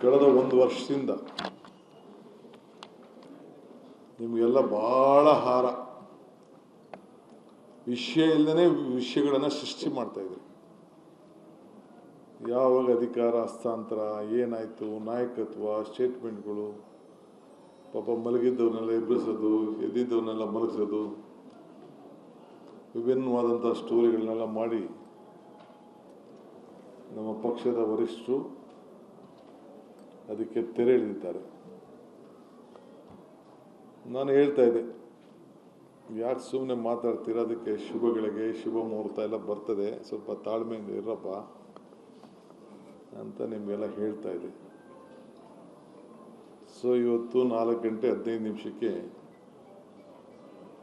ಕಳೆದ ಒಂದು ವರ್ಷದಿಂದ ನಿಮಗೆಲ್ಲ ಭಾಳ ಹಾರ ವಿಷಯ ಇಲ್ಲದೇ ವಿಷಯಗಳನ್ನು ಸೃಷ್ಟಿ ಮಾಡ್ತಾ ಇದ್ರಿ. ಯಾವಾಗ ಅಧಿಕಾರ ಹಸ್ತಾಂತರ ಏನಾಯಿತು, ನಾಯಕತ್ವ, ಸ್ಟೇಟ್ಮೆಂಟ್ಗಳು, ಪಾಪ ಮಲಗಿದ್ದವ್ರನ್ನೆಲ್ಲ ಎಬ್ಬಿಸೋದು, ಎದ್ದಿದ್ದವ್ರನ್ನೆಲ್ಲ ಮಲಗಿಸೋದು, ವಿಭಿನ್ನವಾದಂಥ ಸ್ಟೋರಿಗಳನ್ನೆಲ್ಲ ಮಾಡಿ ನಮ್ಮ ಪಕ್ಷದ ವರಿಷ್ಠರು ಅದಕ್ಕೆ ತೆರೆ ಎಳೆದಿದ್ದಾರೆ. ನಾನು ಹೇಳ್ತಾ ಇದ್ದೆ, ಯಾಕೆ ಸುಮ್ಮನೆ ಮಾತಾಡ್ತೀರಾ, ಅದಕ್ಕೆ ಶುಭಗಳಿಗೆ ಶುಭ ಮುಹೂರ್ತ ಎಲ್ಲ ಬರ್ತದೆ, ಸ್ವಲ್ಪ ತಾಳ್ಮೆಯಿಂದ ಇರಪ್ಪ ಅಂತ ನಿಮಗೆಲ್ಲ ಹೇಳ್ತಾ ಇದ್ದೆ. ಸೊ ಇವತ್ತು 4:15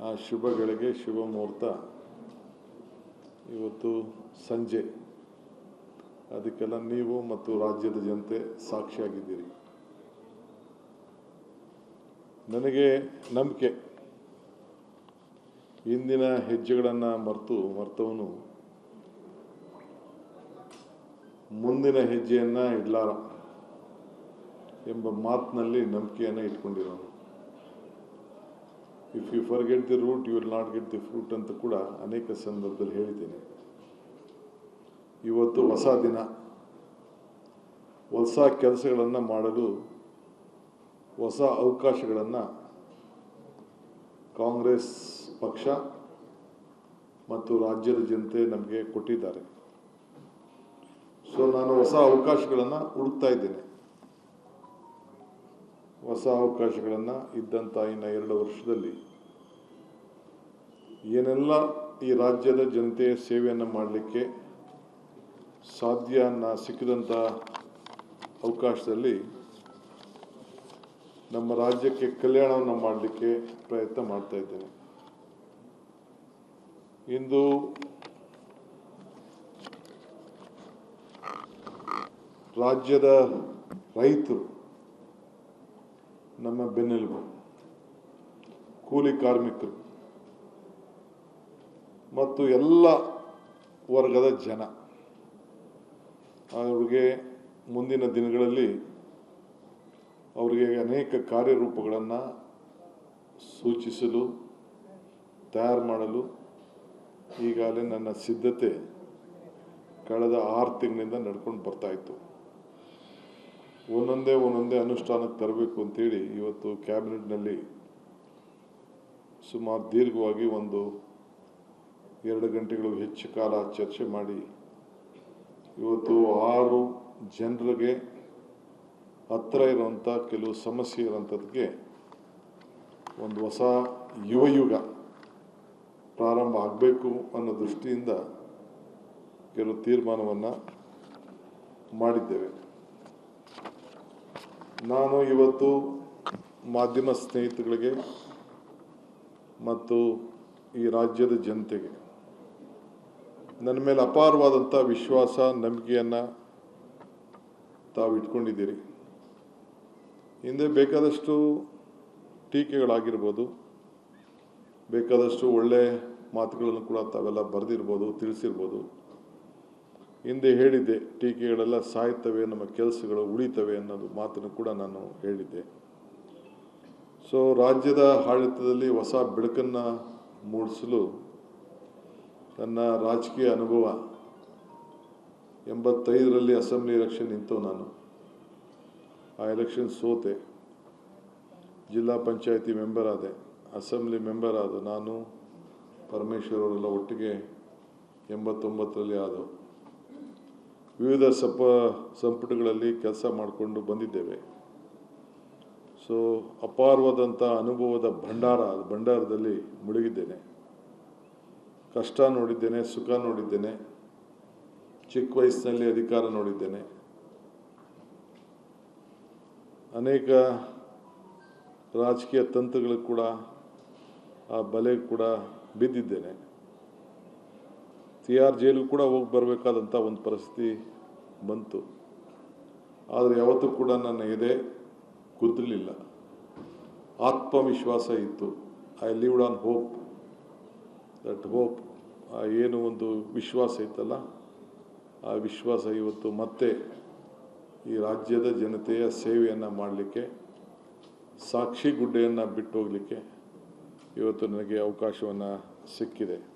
ಆ ಶುಭಗಳಿಗೆ ಶುಭ ಮುಹೂರ್ತ ಇವತ್ತು ಸಂಜೆ. ಅದಕ್ಕೆಲ್ಲ ನೀವು ಮತ್ತು ರಾಜ್ಯದ ಜನತೆ ಸಾಕ್ಷಿಯಾಗಿದ್ದೀರಿ. ನನಗೆ ನಂಬಿಕೆ, ಇಂದಿನ ಹೆಜ್ಜೆಗಳನ್ನು ಮರ್ತವನು ಮುಂದಿನ ಹೆಜ್ಜೆಯನ್ನು ಇಡಲಾರ ಎಂಬ ಮಾತಿನಲ್ಲಿ ನಂಬಿಕೆಯನ್ನು ಇಟ್ಕೊಂಡಿರೋನು. If you forget the root you will not get the fruit ಅಂತ ಕೂಡ ಅನೇಕ ಸಂದರ್ಭದಲ್ಲಿ ಹೇಳಿದ್ದೇನೆ. ಇವತ್ತು ಹೊಸ ದಿನ, ಹೊಸ ಕೆಲಸಗಳನ್ನು ಮಾಡಲು ಹೊಸ ಅವಕಾಶಗಳನ್ನು ಕಾಂಗ್ರೆಸ್ ಪಕ್ಷ ಮತ್ತು ರಾಜ್ಯದ ಜನತೆ ನಮಗೆ ಕೊಟ್ಟಿದ್ದಾರೆ. ಸೊ ನಾನು ಹೊಸ ಅವಕಾಶಗಳನ್ನು ಹುಡುಕ್ತಾ ಇದ್ದೇನೆ. ಹೊಸ ಅವಕಾಶಗಳನ್ನು ಇದ್ದಂಥ ಇನ್ನು 2 ವರ್ಷದಲ್ಲಿ ಏನೆಲ್ಲ ಈ ರಾಜ್ಯದ ಜನತೆಯ ಸೇವೆಯನ್ನು ಮಾಡಲಿಕ್ಕೆ ಸಾಧ್ಯ ಸಿಕ್ಕಿದಂಥ ಅವಕಾಶದಲ್ಲಿ ನಮ್ಮ ರಾಜ್ಯಕ್ಕೆ ಕಲ್ಯಾಣವನ್ನು ಮಾಡಲಿಕ್ಕೆ ಪ್ರಯತ್ನ ಮಾಡ್ತಾ ಇದ್ದೇನೆ. ಇಂದು ರಾಜ್ಯದ ರೈತರು ನಮ್ಮ ಬೆನ್ನೆಲುಬು, ಕೂಲಿ ಕಾರ್ಮಿಕರು ಮತ್ತು ಎಲ್ಲ ವರ್ಗದ ಜನ, ಅವರಿಗೆ ಮುಂದಿನ ದಿನಗಳಲ್ಲಿ ಅವರಿಗೆ ಅನೇಕ ಕಾರ್ಯರೂಪಗಳನ್ನು ಸೂಚಿಸಲು, ತಯಾರು ಮಾಡಲು ಈಗಾಗಲೇ ನನ್ನ ಸಿದ್ಧತೆ ಕಳೆದ 6 ತಿಂಗಳಿಂದ ನಡ್ಕೊಂಡು ಬರ್ತಾಯಿತ್ತು. ಒಂದೊಂದೇ ಅನುಷ್ಠಾನಕ್ಕೆ ತರಬೇಕು ಅಂತೇಳಿ ಇವತ್ತು ಕ್ಯಾಬಿನೆಟ್ನಲ್ಲಿ ಸುಮಾರು ದೀರ್ಘವಾಗಿ 2 ಗಂಟೆಗಳು ಹೆಚ್ಚು ಕಾಲ ಚರ್ಚೆ ಮಾಡಿ ಇವತ್ತು 6 ಜನರಿಗೆ ಹತ್ತಿರ ಇರುವಂಥ ಕೆಲವು ಸಮಸ್ಯೆ ಇರೋಂಥದ್ದಕ್ಕೆ ಒಂದು ಹೊಸ ಯುವಯುಗ ಪ್ರಾರಂಭ ಆಗಬೇಕು ಅನ್ನೋ ದೃಷ್ಟಿಯಿಂದ ಕೆಲವು ತೀರ್ಮಾನವನ್ನು ಮಾಡಿದ್ದೇವೆ. ನಾನು ಇವತ್ತು ಮಾಧ್ಯಮ ಸ್ನೇಹಿತರಿಗೆ ಮತ್ತು ಈ ರಾಜ್ಯದ ಜನತೆಗೆ ನನ್ನ ಮೇಲೆ ಅಪಾರವಾದಂಥ ವಿಶ್ವಾಸ, ನಂಬಿಕೆಯನ್ನು ತಾವು ಇಟ್ಕೊಂಡಿದ್ದೀರಿ. ಹಿಂದೆ ಬೇಕಾದಷ್ಟು ಟೀಕೆಗಳಾಗಿರ್ಬೋದು, ಬೇಕಾದಷ್ಟು ಒಳ್ಳೆ ಮಾತುಗಳನ್ನು ಕೂಡ ತಾವೆಲ್ಲ ಬರೆದಿರ್ಬೋದು, ತಿಳಿಸಿರ್ಬೋದು. ಹಿಂದೆ ಹೇಳಿದ್ದೆ, ಟೀಕೆಗಳೆಲ್ಲ ಸಾಯ್ತವೆ, ನಮ್ಮ ಕೆಲಸಗಳು ಉಳಿತವೆ ಅನ್ನೋದು ಮಾತನ್ನು ಕೂಡ ನಾನು ಹೇಳಿದ್ದೆ. ಸೊ ರಾಜ್ಯದ ಆಡಳಿತದಲ್ಲಿ ಹೊಸ ಬೆಳಕನ್ನು ಮೂಡಿಸಲು ನನ್ನ ರಾಜಕೀಯ ಅನುಭವ 85ರಲ್ಲಿ ಅಸೆಂಬ್ಲಿ ಎಲೆಕ್ಷನ್ ನಿಂತು ನಾನು ಆ ಎಲೆಕ್ಷನ್ ಸೋತೆ, ಜಿಲ್ಲಾ ಪಂಚಾಯತಿ ಮೆಂಬರ್ ಆದೆ, ಅಸೆಂಬ್ಲಿ ಮೆಂಬರ್ ಆದ ನಾನು, ಪರಮೇಶ್ವರ್ ಅವರೆಲ್ಲ ಒಟ್ಟಿಗೆ 89ರಲ್ಲಿ ಆದವು. ವಿವಿಧ ಸಂಪುಟಗಳಲ್ಲಿ ಕೆಲಸ ಮಾಡಿಕೊಂಡು ಬಂದಿದ್ದೇವೆ. ಸೊ ಅಪಾರವಾದಂಥ ಅನುಭವದ ಭಂಡಾರದಲ್ಲಿ ಮುಳುಗಿದ್ದೇನೆ. ಕಷ್ಟ ನೋಡಿದ್ದೇನೆ, ಸುಖ ನೋಡಿದ್ದೇನೆ, ಚಿಕ್ಕ ವಯಸ್ಸಿನಲ್ಲಿ ಅಧಿಕಾರ ನೋಡಿದ್ದೇನೆ, ಅನೇಕ ರಾಜಕೀಯ ತಂತ್ರಗಳು ಕೂಡ ಆ ಬಲೆಗೆ ಕೂಡ ಬಿದ್ದಿದ್ದೇನೆ. ತಿಹಾರ್ ಜೈಲು ಕೂಡ ಹೋಗಿ ಬರಬೇಕಾದಂಥ ಒಂದು ಪರಿಸ್ಥಿತಿ ಬಂತು. ಆದರೆ ಯಾವತ್ತೂ ಕೂಡ ನನ್ನ ಎದೆ ಕುದ್ದಲಿಲ್ಲ, ಆತ್ಮವಿಶ್ವಾಸ ಇತ್ತು. I lived on hope. That hope, ಏನು ಒಂದು ವಿಶ್ವಾಸ ಇತ್ತಲ್ಲ, ಆ ವಿಶ್ವಾಸ ಇವತ್ತು ಮತ್ತೆ ಈ ರಾಜ್ಯದ ಜನತೆಯ ಸೇವೆಯನ್ನು ಮಾಡಲಿಕ್ಕೆ, ಸಾಕ್ಷಿ ಗುಡ್ಡೆಯನ್ನು ಬಿಟ್ಟು ಹೋಗಲಿಕ್ಕೆ ಇವತ್ತು ನನಗೆ ಅವಕಾಶವನ್ನು ಸಿಕ್ಕಿದೆ.